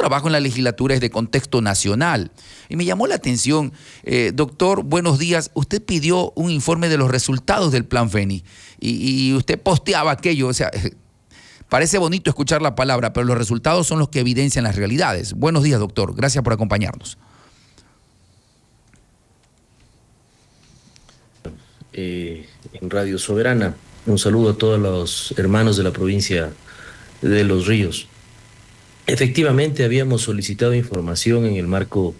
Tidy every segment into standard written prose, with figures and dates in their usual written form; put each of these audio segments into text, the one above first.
trabajo en la legislatura es de contexto nacional. Y me llamó la atención, doctor, buenos días, usted pidió un informe de los resultados del Plan FENI y usted posteaba aquello, o sea, parece bonito escuchar la palabra, pero los resultados son los que evidencian las realidades. Buenos días, doctor, gracias por acompañarnos. En Radio Soberana, un saludo a todos los hermanos de la provincia de Los Ríos. Efectivamente, habíamos solicitado información en el marco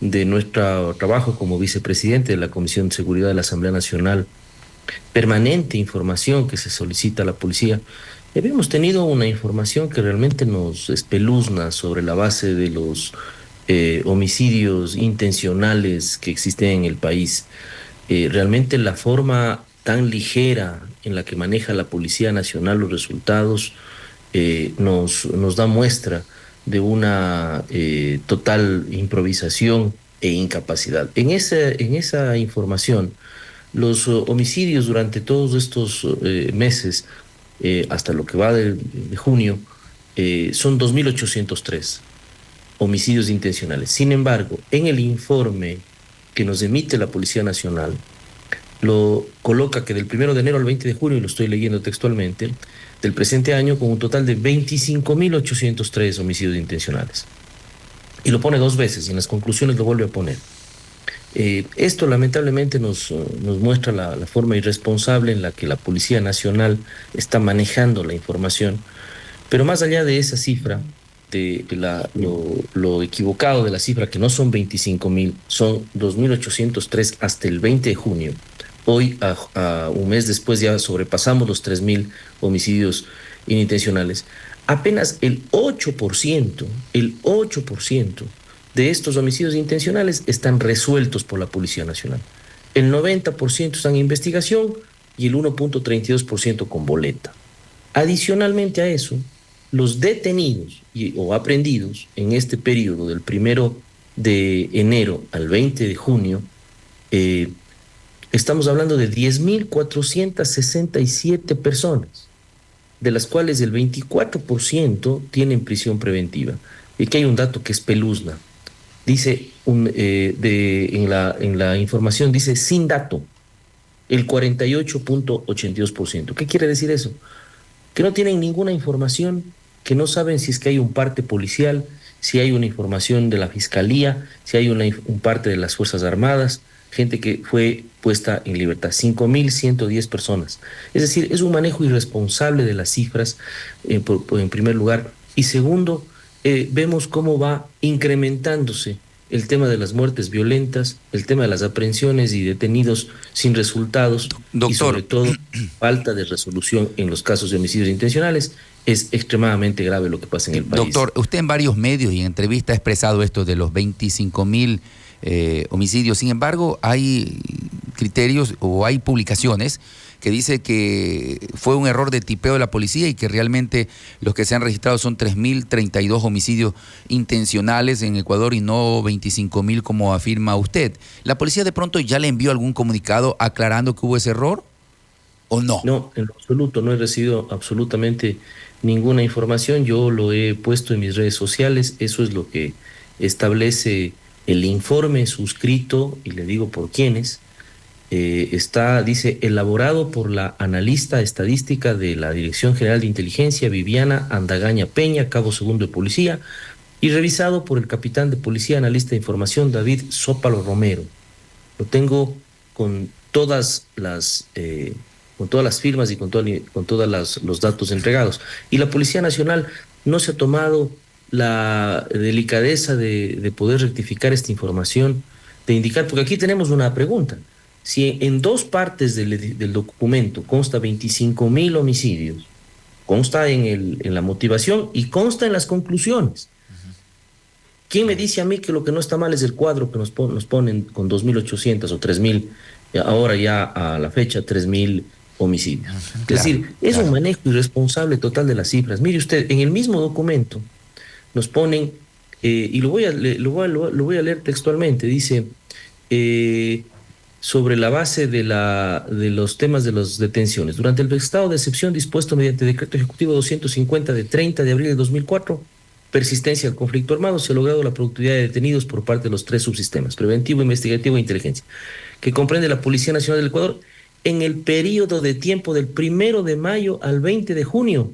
de nuestro trabajo como vicepresidente de la Comisión de Seguridad de la Asamblea Nacional, permanente información que se solicita a la policía. Habíamos tenido una información que realmente nos espeluzna sobre la base de los homicidios intencionales que existen en el país. Realmente la forma tan ligera en la que maneja la Policía Nacional los resultados nos da muestra de una total improvisación e incapacidad. En esa información, los homicidios durante todos estos meses, hasta lo que va de junio, son 2.803 homicidios intencionales. Sin embargo, en el informe que nos emite la Policía Nacional, lo coloca que del 1 de enero al 20 de junio, y lo estoy leyendo textualmente, del presente año, con un total de 25.803 homicidios intencionales. Y lo pone 2 veces, y en las conclusiones lo vuelve a poner. Esto lamentablemente nos muestra la forma irresponsable en la que la Policía Nacional está manejando la información. Pero más allá de esa cifra, de lo equivocado de la cifra, que no son 25.000, son 2.803 hasta el 20 de junio. Hoy, a un mes después, ya sobrepasamos los 3.000 homicidios inintencionales. Apenas el 8% de estos homicidios intencionales están resueltos por la Policía Nacional. El 90% están en investigación y el 1.32% con boleta. Adicionalmente a eso, los detenidos o aprehendidos en este periodo del 1 de enero al 20 de junio, estamos hablando de 10.467 personas, de las cuales el 24% tienen prisión preventiva. Y aquí hay un dato que espeluzna. Dice, en la información dice sin dato, el 48.82%. ¿Qué quiere decir eso? Que no tienen ninguna información, que no saben si es que hay un parte policial, si hay una información de la Fiscalía, si hay un parte de las Fuerzas Armadas, gente que fue puesta en libertad, 5.110 personas. Es decir, es un manejo irresponsable de las cifras, en primer lugar. Y segundo, vemos cómo va incrementándose el tema de las muertes violentas, el tema de las aprehensiones y detenidos sin resultados, doctor, y sobre todo falta de resolución en los casos de homicidios intencionales. Es extremadamente grave lo que pasa en el país. Doctor, usted en varios medios y en entrevistas ha expresado esto de los 25.000 homicidios. Sin embargo, hay criterios o hay publicaciones que dice que fue un error de tipeo de la policía y que realmente los que se han registrado son 3.032 homicidios intencionales en Ecuador y no 25.000 como afirma usted. ¿La policía de pronto ya le envió algún comunicado aclarando que hubo ese error o no? No, en absoluto, no he recibido absolutamente ninguna información. Yo lo he puesto en mis redes sociales, eso es lo que establece el informe suscrito, y le digo por quiénes. Dice, elaborado por la analista estadística de la Dirección General de Inteligencia, Viviana Andagaña Peña, cabo segundo de policía, y revisado por el capitán de policía, analista de información, David Zópalo Romero. Lo tengo con todas las firmas y con todos los datos entregados. Y la Policía Nacional no se ha tomado la delicadeza de poder rectificar esta información, de indicar, porque aquí tenemos una pregunta. Si en 2 partes del documento consta 25.000 homicidios, consta en la motivación y consta en las conclusiones. ¿Quién me dice a mí que lo que no está mal es el cuadro que nos ponen con 2.800 o 3.000, ahora ya a la fecha 3.000 homicidios? Claro, es decir, es un manejo irresponsable total de las cifras. Mire usted, en el mismo documento nos ponen, y lo voy a leer textualmente, dice, sobre la base de los temas de las detenciones. Durante el estado de excepción dispuesto mediante decreto ejecutivo 250 de 30 de abril de 2004, persistencia del conflicto armado, se ha logrado la productividad de detenidos por parte de los 3 subsistemas, preventivo, investigativo e inteligencia, que comprende la Policía Nacional del Ecuador, en el periodo de tiempo del 1 de mayo al 20 de junio,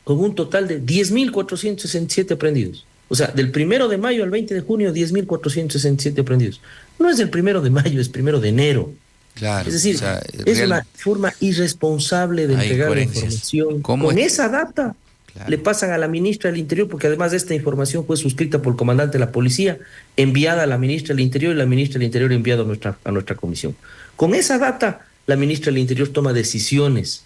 con un total de 10.467 aprendidos. O sea, del 1 de mayo al 20 de junio, 10.467 aprendidos. No es del 1 de mayo, es 1 de enero. Claro. Es decir, O sea, es una forma irresponsable de hay entregar la incoherencias. información. ¿Cómo Con es? esa data Claro. le pasan a la ministra del Interior, porque además de esta información fue suscrita por el comandante de la policía, enviada a la ministra del Interior, y la ministra del Interior enviada a nuestra comisión. Con esa data, la ministra del Interior toma decisiones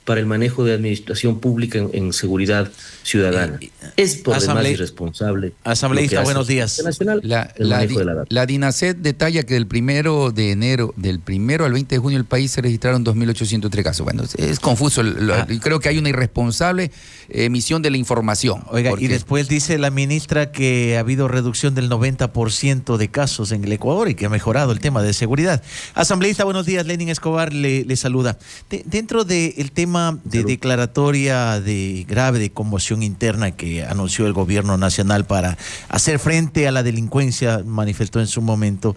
para el manejo de administración pública en seguridad ciudadana. Es por demás irresponsable. Asambleísta, buenos días. Nacional, el manejo de la data. La DINASET detalla que del 1 del 1 al 20 de junio el país se registraron 2.803 casos. Bueno, es confuso. Creo que hay una irresponsable emisión de la información. Oiga, y después dice la ministra que ha habido reducción del 90% de casos en el Ecuador y que ha mejorado el tema de seguridad. Asambleísta, buenos días. Lenin Escobar le saluda. Dentro del tema de declaratoria grave de conmoción interna que anunció el gobierno nacional para hacer frente a la delincuencia, manifestó en su momento,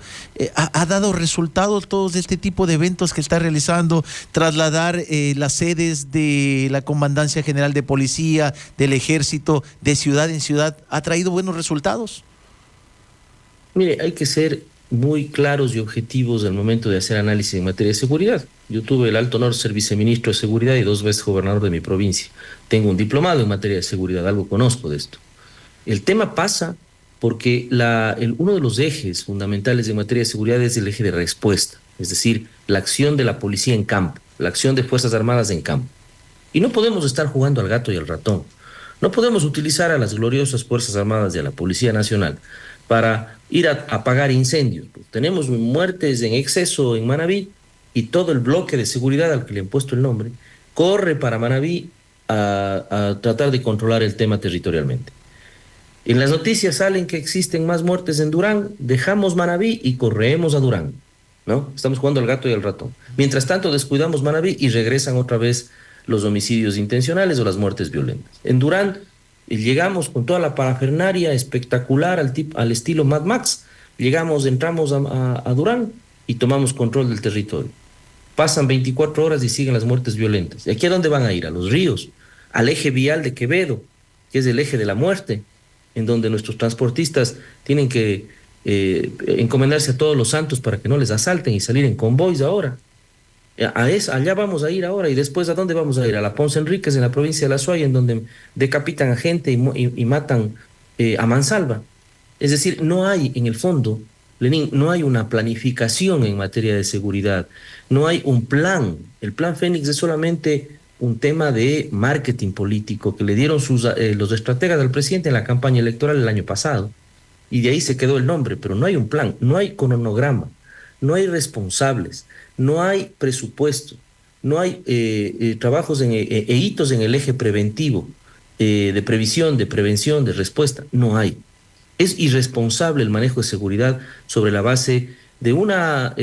¿ha dado resultados todos este tipo de eventos que está realizando? Trasladar las sedes de la Comandancia General de Policía, del Ejército, de ciudad en ciudad, ¿ha traído buenos resultados? Mire, hay que ser muy claros y objetivos al momento de hacer análisis en materia de seguridad. Yo tuve el alto honor de ser viceministro de seguridad y 2 veces gobernador de mi provincia. Tengo un diplomado en materia de seguridad, algo conozco de esto. El tema pasa porque uno de los ejes fundamentales en materia de seguridad es el eje de respuesta, es decir, la acción de la policía en campo, la acción de Fuerzas Armadas en campo. Y no podemos estar jugando al gato y al ratón. No podemos utilizar a las gloriosas Fuerzas Armadas y a la Policía Nacional para ir a apagar incendios. Tenemos muertes en exceso en Manabí y todo el bloque de seguridad al que le han puesto el nombre corre para Manabí a tratar de controlar el tema territorialmente. En las noticias salen que existen más muertes en Durán, dejamos Manabí y corremos a Durán, ¿no? Estamos jugando al gato y al ratón. Mientras tanto descuidamos Manabí y regresan otra vez los homicidios intencionales o las muertes violentas. En Durán llegamos con toda la parafernaria espectacular al estilo Mad Max. Entramos a Durán y tomamos control del territorio. Pasan 24 horas y siguen las muertes violentas. ¿Y aquí a dónde van a ir? A los ríos, al eje vial de Quevedo, que es el eje de la muerte, en donde nuestros transportistas tienen que encomendarse a todos los santos para que no les asalten y salir en convoys ahora. Allá vamos a ir ahora. Y después, ¿a dónde vamos a ir? A la Ponce Enríquez, en la provincia de La Suaya, en donde decapitan a gente y matan a mansalva. Es decir, no hay, en el fondo, Lenín, no hay una planificación en materia de seguridad, no hay un plan. El plan Fénix es solamente un tema de marketing político que le dieron los estrategas al presidente en la campaña electoral el año pasado, y de ahí se quedó el nombre, pero no hay un plan, no hay cronograma, no hay responsables, no hay presupuesto, no hay trabajos e hitos en el eje preventivo, de previsión, de prevención, de respuesta, no hay. Es irresponsable el manejo de seguridad sobre la base de una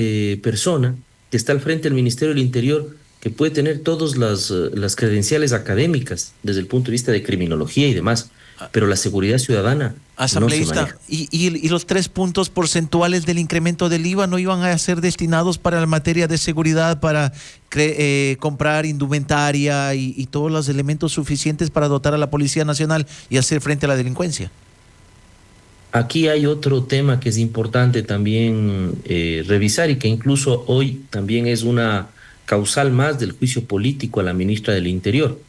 persona que está al frente del Ministerio del Interior, que puede tener todas las credenciales académicas desde el punto de vista de criminología y demás, pero la seguridad ciudadana asambleísta, no se maneja. ¿Y los 3 puntos porcentuales del incremento del IVA no iban a ser destinados para la materia de seguridad, para comprar indumentaria y todos los elementos suficientes para dotar a la Policía Nacional y hacer frente a la delincuencia? Aquí hay otro tema que es importante también revisar y que incluso hoy también es una causal más del juicio político a la ministra del Interior.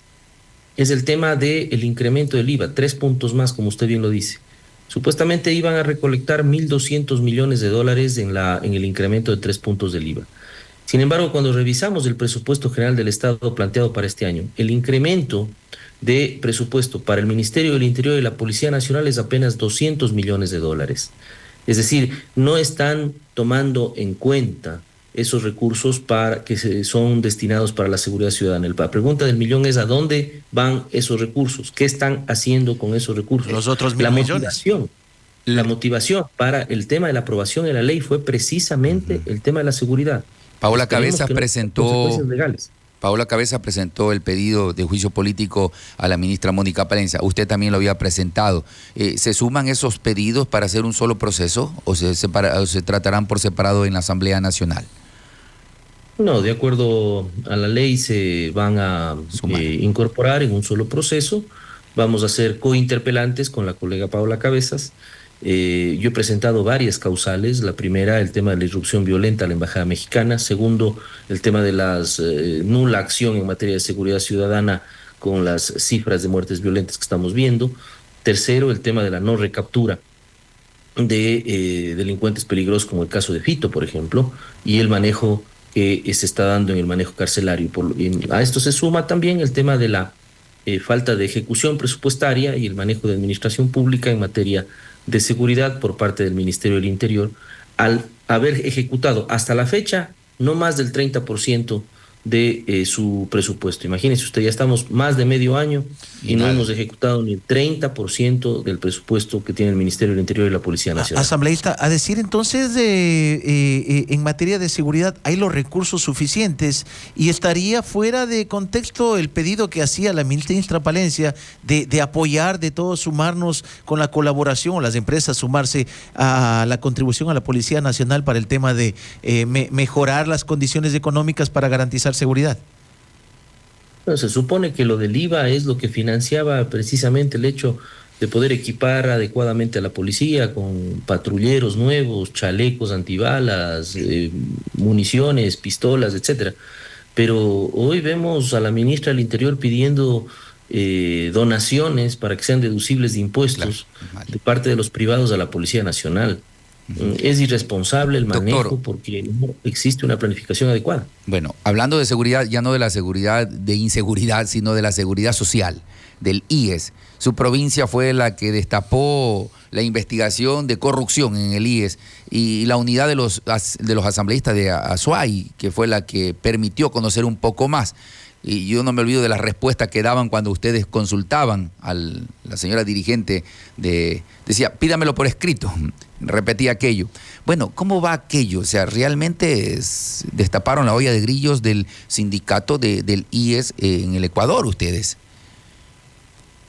Es el tema del incremento del IVA, 3 puntos más, como usted bien lo dice. Supuestamente iban a recolectar 1.200 millones de dólares en el incremento de 3 puntos del IVA. Sin embargo, cuando revisamos el presupuesto general del Estado planteado para este año, el incremento de presupuesto para el Ministerio del Interior y la Policía Nacional es apenas 200 millones de dólares. Es decir, no están tomando en cuenta esos recursos que son destinados para la seguridad ciudadana. La pregunta del millón es: ¿a dónde van esos recursos? ¿Qué están haciendo con esos recursos? Los otros 1.000 millones. La motivación para el tema de la aprobación de la ley fue precisamente el tema de la seguridad. Paola Cabezas presentó Paola Cabezas presentó el pedido de juicio político a la ministra Mónica Palencia. Usted también lo había presentado. ¿Se suman esos pedidos para hacer un solo proceso o se tratarán por separado en la Asamblea Nacional? No, de acuerdo a la ley se van a incorporar en un solo proceso. Vamos a ser cointerpelantes con la colega Paola Cabezas. Yo he presentado varias causales. La primera, el tema de la irrupción violenta a la Embajada Mexicana. Segundo, el tema de la nula acción en materia de seguridad ciudadana con las cifras de muertes violentas que estamos viendo. Tercero, el tema de la no recaptura de delincuentes peligrosos como el caso de Fito, por ejemplo, y el manejo que se está dando en el manejo carcelario. A esto se suma también el tema de la falta de ejecución presupuestaria y el manejo de administración pública en materia de seguridad por parte del Ministerio del Interior, al haber ejecutado hasta la fecha no más del 30% de su presupuesto. Imagínense usted, ya estamos más de medio año y no hemos ejecutado ni el 30% del presupuesto que tiene el Ministerio del Interior y la Policía Nacional. Asambleísta, a decir entonces, en materia de seguridad hay los recursos suficientes y estaría fuera de contexto el pedido que hacía la ministra Palencia de apoyar, de todos sumarnos con la colaboración, o las empresas sumarse a la contribución a la Policía Nacional para el tema de mejorar las condiciones económicas para garantizar seguridad. Bueno, se supone que lo del IVA es lo que financiaba precisamente el hecho de poder equipar adecuadamente a la policía con patrulleros nuevos, chalecos antibalas, municiones, pistolas, etcétera. Pero hoy vemos a la ministra del Interior pidiendo donaciones para que sean deducibles de impuestos de parte de los privados a la Policía Nacional. Es irresponsable el manejo, doctor, porque no existe una planificación adecuada. Bueno, hablando de seguridad, ya no de la seguridad de inseguridad, sino de la seguridad social, del IES. Su provincia fue la que destapó la investigación de corrupción en el IES y la unidad de los asambleístas de Azuay, que fue la que permitió conocer un poco más. Y yo no me olvido de las respuestas que daban cuando ustedes consultaban a la señora dirigente decía, pídamelo por escrito, repetía aquello. Bueno, ¿cómo va aquello? O sea, ¿realmente destaparon la olla de grillos del sindicato del IES en el Ecuador ustedes?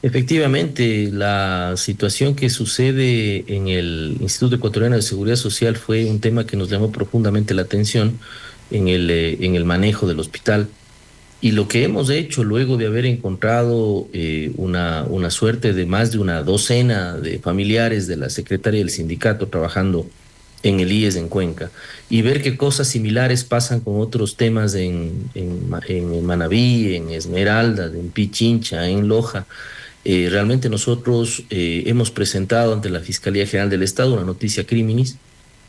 Efectivamente, la situación que sucede en el Instituto Ecuatoriano de Seguridad Social fue un tema que nos llamó profundamente la atención en el manejo del hospital. Y lo que hemos hecho luego de haber encontrado una suerte de más de una docena de familiares de la secretaria del sindicato trabajando en el IES en Cuenca y ver que cosas similares pasan con otros temas en Manabí, en Esmeralda, en Pichincha, en Loja, realmente nosotros hemos presentado ante la Fiscalía General del Estado una noticia criminis.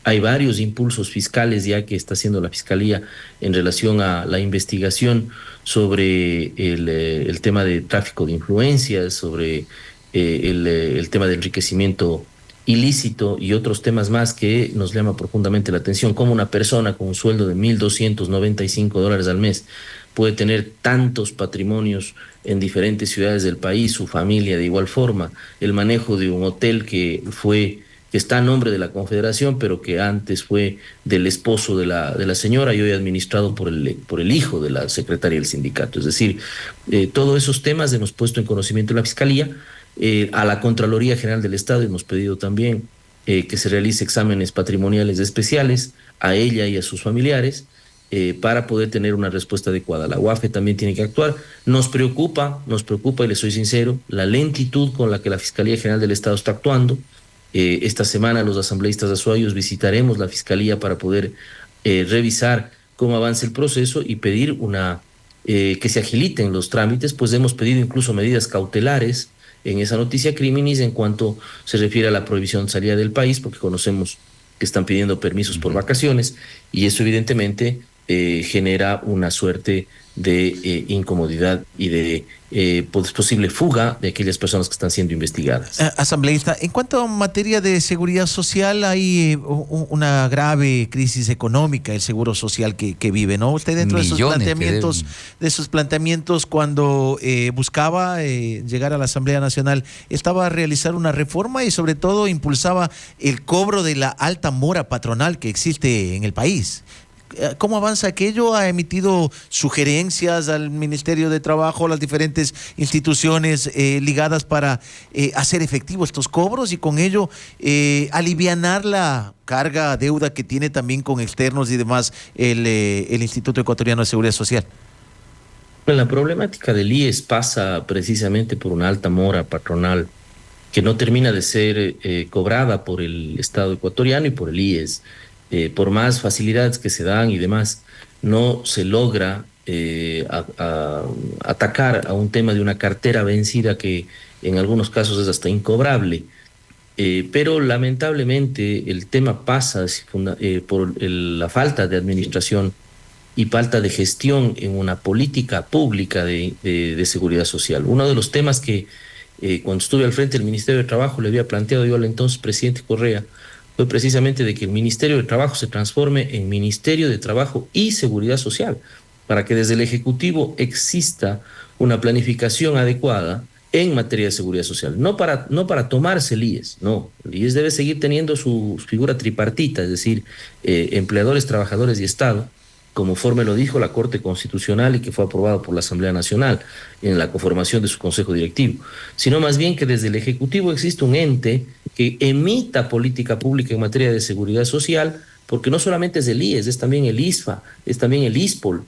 Hay varios impulsos fiscales ya que está haciendo la Fiscalía en relación a la investigación sobre el tema de tráfico de influencias, sobre el tema de enriquecimiento ilícito y otros temas más que nos llama profundamente la atención. Cómo una persona con un sueldo de $1,295 al mes puede tener tantos patrimonios en diferentes ciudades del país, su familia de igual forma, el manejo de un hotel que está a nombre de la Confederación, pero que antes fue del esposo de la señora y hoy administrado por el hijo de la secretaria del sindicato. Es decir, todos esos temas hemos puesto en conocimiento de la Fiscalía. A la Contraloría General del Estado hemos pedido también que se realice exámenes patrimoniales especiales a ella y a sus familiares para poder tener una respuesta adecuada. La UAFE también tiene que actuar. Nos preocupa, y les soy sincero, la lentitud con la que la Fiscalía General del Estado está actuando. Esta semana los asambleístas azuayos visitaremos la Fiscalía para poder revisar cómo avanza el proceso y pedir que se agiliten los trámites, pues hemos pedido incluso medidas cautelares en esa noticia criminis en cuanto se refiere a la prohibición de salida del país, porque conocemos que están pidiendo permisos por vacaciones y eso evidentemente genera una suerte de incomodidad y de posible fuga de aquellas personas que están siendo investigadas. Asambleísta, en cuanto a materia de seguridad social, hay una grave crisis económica, el seguro social que vive, ¿no? Usted dentro de sus planteamientos cuando buscaba llegar a la Asamblea Nacional, estaba a realizar una reforma y sobre todo impulsaba el cobro de la alta mora patronal que existe en el país. ¿Cómo avanza aquello? ¿Ha emitido sugerencias al Ministerio de Trabajo, a las diferentes instituciones ligadas para hacer efectivos estos cobros y con ello alivianar la carga, deuda que tiene también con externos y demás el Instituto Ecuatoriano de Seguridad Social? La problemática del IES pasa precisamente por una alta mora patronal que no termina de ser cobrada por el Estado ecuatoriano y por el IES. Por más facilidades que se dan y demás, no se logra atacar a un tema de una cartera vencida que en algunos casos es hasta incobrable. Pero lamentablemente el tema pasa por la falta de administración y falta de gestión en una política pública de seguridad social. Uno de los temas que cuando estuve al frente del Ministerio de Trabajo le había planteado yo al entonces presidente Correa fue precisamente de que el Ministerio de Trabajo se transforme en Ministerio de Trabajo y Seguridad Social, para que desde el Ejecutivo exista una planificación adecuada en materia de seguridad social. No para tomarse el IES, no. El IES debe seguir teniendo su figura tripartita, es decir, empleadores, trabajadores y Estado, conforme lo dijo la Corte Constitucional y que fue aprobado por la Asamblea Nacional en la conformación de su Consejo Directivo, sino más bien que desde el Ejecutivo existe un ente que emita política pública en materia de seguridad social, porque no solamente es el IES, es también el ISFA, es también el ISPOL,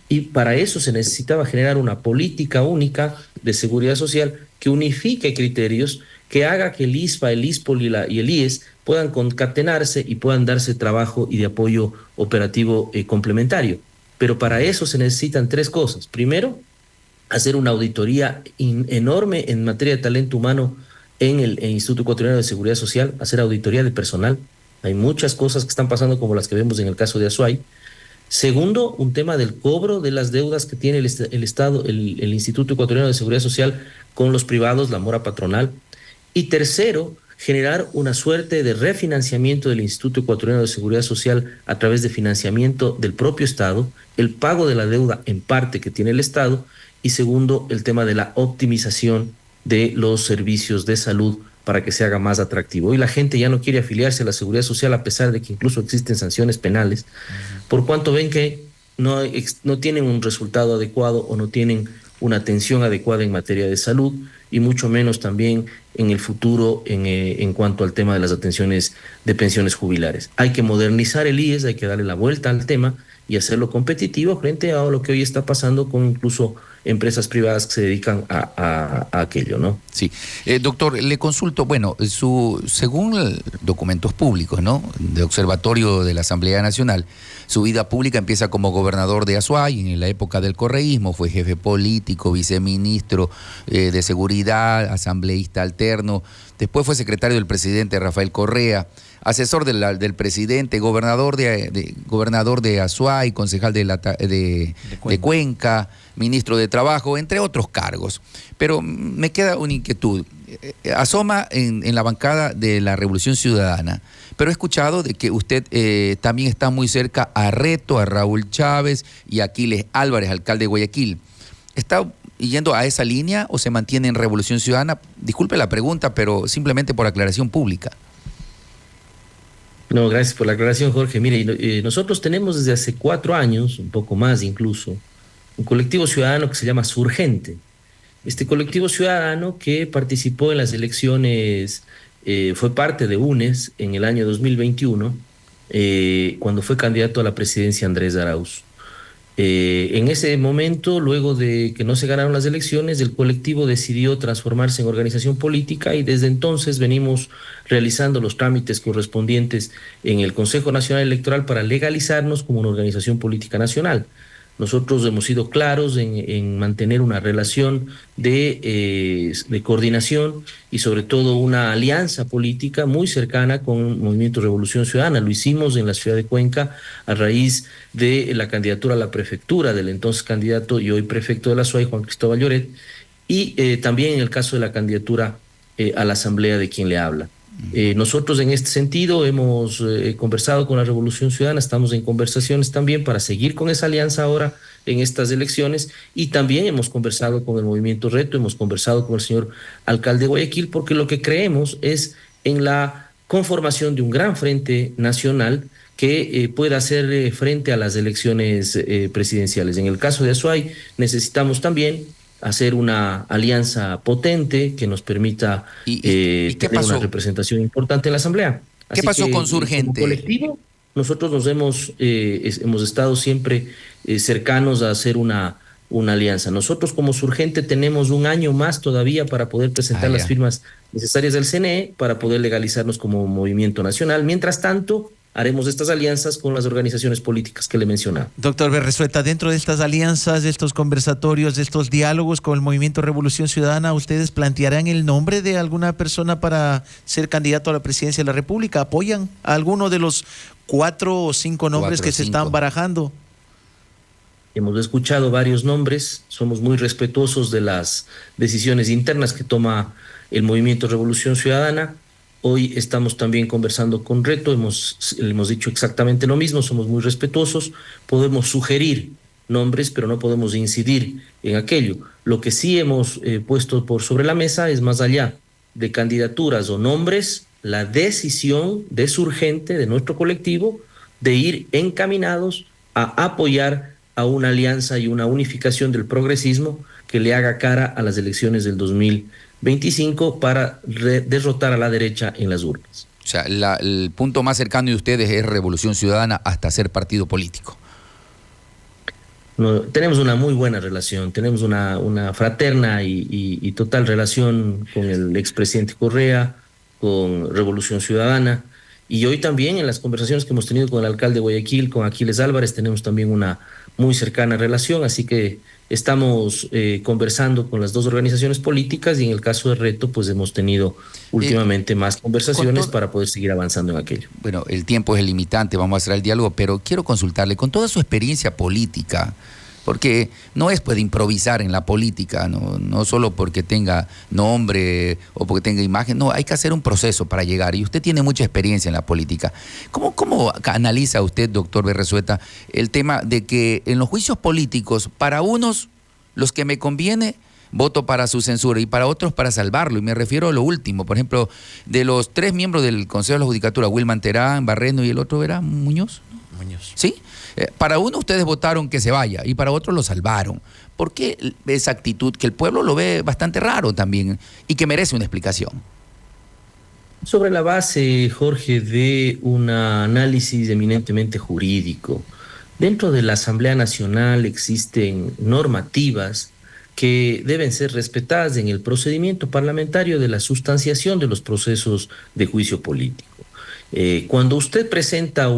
y para eso se necesitaba generar una política única de seguridad social que unifique criterios, que haga que el ISFA, el ISPOL y el IES puedan concatenarse y puedan darse trabajo y de apoyo operativo complementario. Pero para eso se necesitan tres cosas. Primero, hacer una auditoría enorme en materia de talento humano en el Instituto Ecuatoriano de Seguridad Social, hacer auditoría de personal. Hay muchas cosas que están pasando como las que vemos en el caso de Azuay. Segundo, un tema del cobro de las deudas que tiene el Estado, el Instituto Ecuatoriano de Seguridad Social con los privados, la mora patronal. Y tercero, generar una suerte de refinanciamiento del Instituto Ecuatoriano de Seguridad Social a través de financiamiento del propio Estado, el pago de la deuda en parte que tiene el Estado, y segundo, el tema de la optimización de los servicios de salud para que se haga más atractivo. Hoy la gente ya no quiere afiliarse a la Seguridad Social a pesar de que incluso existen sanciones penales, por cuanto ven que no tienen un resultado adecuado o no tienen una atención adecuada en materia de salud y mucho menos también en el futuro en cuanto al tema de las atenciones de pensiones jubilares. Hay que modernizar el IES, hay que darle la vuelta al tema y hacerlo competitivo frente a lo que hoy está pasando con incluso empresas privadas que se dedican a aquello, ¿no? Sí. Doctor, le consulto, bueno, según documentos públicos, ¿no?, de Observatorio de la Asamblea Nacional, su vida pública empieza como gobernador de Azuay en la época del correísmo, fue jefe político, viceministro de Seguridad, asambleísta alterno, después fue secretario del presidente Rafael Correa, asesor del presidente, gobernador de Azuay, concejal de Cuenca, ministro de Trabajo, entre otros cargos. Pero me queda una inquietud. Asoma en la bancada de la Revolución Ciudadana, pero he escuchado de que usted también está muy cerca a Reto, a Raúl Chávez y a Aquiles Álvarez, alcalde de Guayaquil. ¿Está yendo a esa línea o se mantiene en Revolución Ciudadana? Disculpe la pregunta, pero simplemente por aclaración pública. No, gracias por la aclaración, Jorge. Mire, nosotros tenemos desde hace 4 años, un poco más incluso, un colectivo ciudadano que se llama Surgente. Este colectivo ciudadano que participó en las elecciones, fue parte de UNES en el año 2021, cuando fue candidato a la presidencia Andrés Arauz. En ese momento, luego de que no se ganaron las elecciones, el colectivo decidió transformarse en organización política y desde entonces venimos realizando los trámites correspondientes en el Consejo Nacional Electoral para legalizarnos como una organización política nacional. Nosotros hemos sido claros en mantener una relación de coordinación y sobre todo una alianza política muy cercana con el Movimiento Revolución Ciudadana. Lo hicimos en la ciudad de Cuenca a raíz de la candidatura a la prefectura del entonces candidato y hoy prefecto de la Azuay, Juan Cristóbal Lloret, y también en el caso de la candidatura a la asamblea de quien le habla. Nosotros en este sentido hemos conversado con la Revolución Ciudadana, estamos en conversaciones también para seguir con esa alianza ahora en estas elecciones y también hemos conversado con el Movimiento Reto, hemos conversado con el señor alcalde de Guayaquil porque lo que creemos es en la conformación de un gran frente nacional que pueda hacer frente a las elecciones presidenciales. En el caso de Azuay, necesitamos también hacer una alianza potente que nos permita ¿Y qué tener pasó? una representación importante en la Asamblea. ¿Qué Así pasó que, con Surgente? como colectivo, nosotros nos hemos estado siempre cercanos a hacer una alianza. Nosotros como Surgente tenemos un año más todavía para poder presentar las Ya. firmas necesarias del CNE para poder legalizarnos como movimiento nacional. Mientras tanto, haremos estas alianzas con las organizaciones políticas que le mencionaba. Doctor Berresueta, dentro de estas alianzas, de estos conversatorios, de estos diálogos con el Movimiento Revolución Ciudadana, ¿ustedes plantearán el nombre de alguna persona para ser candidato a la presidencia de la República? ¿Apoyan a alguno de los 4 o 5 nombres que se están barajando? Hemos escuchado varios nombres, somos muy respetuosos de las decisiones internas que toma el Movimiento Revolución Ciudadana. Hoy estamos también conversando con Reto, hemos dicho exactamente lo mismo, somos muy respetuosos, podemos sugerir nombres, pero no podemos incidir en aquello. Lo que sí hemos puesto por sobre la mesa es, más allá de candidaturas o nombres, la decisión de Surgente, de nuestro colectivo, de ir encaminados a apoyar a una alianza y una unificación del progresismo que le haga cara a las elecciones del 2025 para derrotar a la derecha en las urnas. O sea, el punto más cercano de ustedes es Revolución Ciudadana hasta ser partido político. No, tenemos una muy buena relación, tenemos una fraterna y total relación con el expresidente Correa, con Revolución Ciudadana, y hoy también en las conversaciones que hemos tenido con el alcalde de Guayaquil, con Aquiles Álvarez, tenemos también una muy cercana relación, así que estamos conversando con las dos organizaciones políticas, y en el caso de Reto, pues hemos tenido últimamente más conversaciones para poder seguir avanzando en aquello. Bueno, el tiempo es el limitante, vamos a hacer el diálogo, pero quiero consultarle, con toda su experiencia política, porque no es pues improvisar en la política, no solo porque tenga nombre o porque tenga imagen, no, hay que hacer un proceso para llegar, y usted tiene mucha experiencia en la política. ¿Cómo analiza usted, doctor Berresueta, el tema de que en los juicios políticos, para unos, los que me conviene, voto para su censura, y para otros para salvarlo? Y me refiero a lo último, por ejemplo, de los 3 miembros del Consejo de la Judicatura, Wilman Terán, Barreno y el otro era Muñoz, ¿no? Muñoz. ¿Sí? Para uno ustedes votaron que se vaya y para otros lo salvaron. ¿Por qué esa actitud que el pueblo lo ve bastante raro también y que merece una explicación? Sobre la base, Jorge, de un análisis eminentemente jurídico, dentro de la Asamblea Nacional existen normativas que deben ser respetadas en el procedimiento parlamentario de la sustanciación de los procesos de juicio político. Cuando usted presenta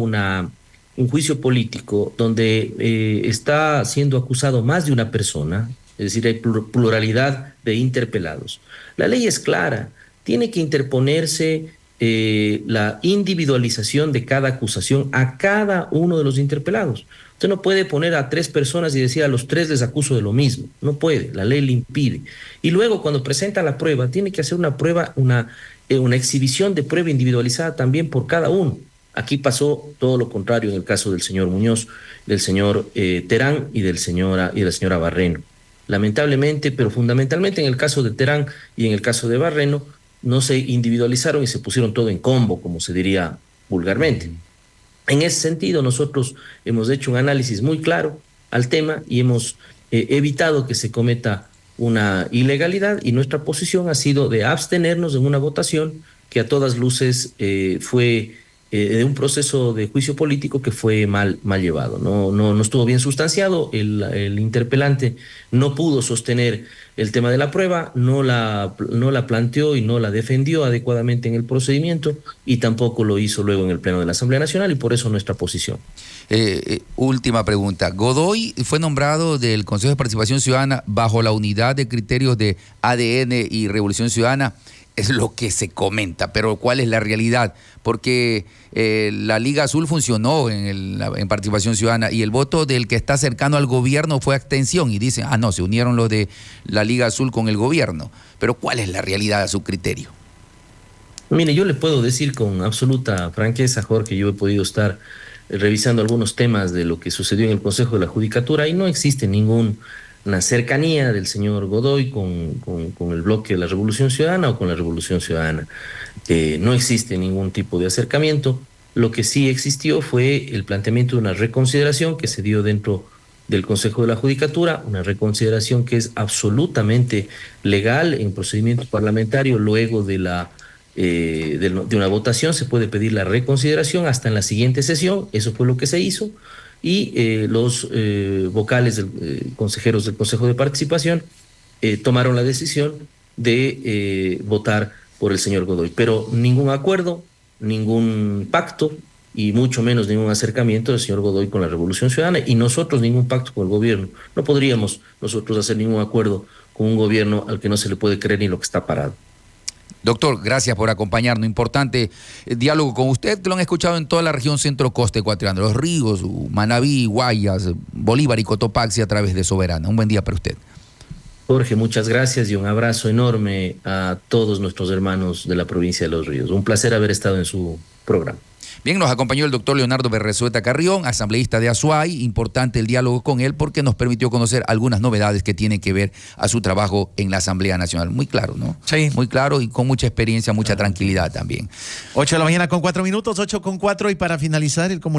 un juicio político donde está siendo acusado más de una persona, es decir, hay pluralidad de interpelados, la ley es clara, tiene que interponerse la individualización de cada acusación a cada uno de los interpelados. Usted no puede poner a 3 personas y decir a los 3 les acuso de lo mismo, no puede, la ley le impide. Y luego cuando presenta la prueba, tiene que hacer una prueba, una exhibición de prueba individualizada también por cada uno. Aquí pasó todo lo contrario en el caso del señor Muñoz, del señor Terán y de la señora Barreno. Lamentablemente, pero fundamentalmente en el caso de Terán y en el caso de Barreno, no se individualizaron y se pusieron todo en combo, como se diría vulgarmente. En ese sentido, nosotros hemos hecho un análisis muy claro al tema y hemos evitado que se cometa una ilegalidad, y nuestra posición ha sido de abstenernos en una votación que a todas luces fue de un proceso de juicio político que fue mal llevado. No estuvo bien sustanciado, el interpelante no pudo sostener el tema de la prueba, no la planteó y no la defendió adecuadamente en el procedimiento, y tampoco lo hizo luego en el Pleno de la Asamblea Nacional, y por eso nuestra posición. Última pregunta. Godoy fue nombrado del Consejo de Participación Ciudadana bajo la unidad de criterios de ADN y Revolución Ciudadana. Es lo que se comenta, pero ¿cuál es la realidad? Porque la Liga Azul funcionó en Participación Ciudadana, y el voto del que está cercano al gobierno fue abstención, y dicen, no, se unieron los de la Liga Azul con el gobierno. Pero ¿cuál es la realidad a su criterio? Mire, yo le puedo decir con absoluta franqueza, Jorge, yo he podido estar revisando algunos temas de lo que sucedió en el Consejo de la Judicatura, y no existe ninguna cercanía del señor Godoy con el bloque de la Revolución Ciudadana o con la Revolución Ciudadana. No existe ningún tipo de acercamiento. Lo que sí existió fue el planteamiento de una reconsideración que se dio dentro del Consejo de la Judicatura, una reconsideración que es absolutamente legal en procedimiento parlamentario. Luego de de una votación se puede pedir la reconsideración hasta en la siguiente sesión. Eso fue lo que se hizo, y los vocales, consejeros del Consejo de Participación, tomaron la decisión de votar por el señor Godoy, pero ningún acuerdo, ningún pacto y mucho menos ningún acercamiento del señor Godoy con la Revolución Ciudadana, y nosotros ningún pacto con el gobierno. No podríamos nosotros hacer ningún acuerdo con un gobierno al que no se le puede creer ni lo que está parado. Doctor, gracias por acompañarnos. Importante diálogo con usted, que lo han escuchado en toda la región centro-costa ecuatoriana, Los Ríos, Manabí, Guayas, Bolívar y Cotopaxi a través de Soberana. Un buen día para usted. Jorge, muchas gracias y un abrazo enorme a todos nuestros hermanos de la provincia de Los Ríos. Un placer haber estado en su programa. Bien, nos acompañó el doctor Leonardo Berrezueta Carrión, asambleísta de Azuay. Importante el diálogo con él porque nos permitió conocer algunas novedades que tienen que ver a su trabajo en la Asamblea Nacional. Muy claro, ¿no? Sí. Muy claro y con mucha experiencia, mucha tranquilidad también. 8 de la mañana con 4 minutos, 8 con 4, y para finalizar el comunicado.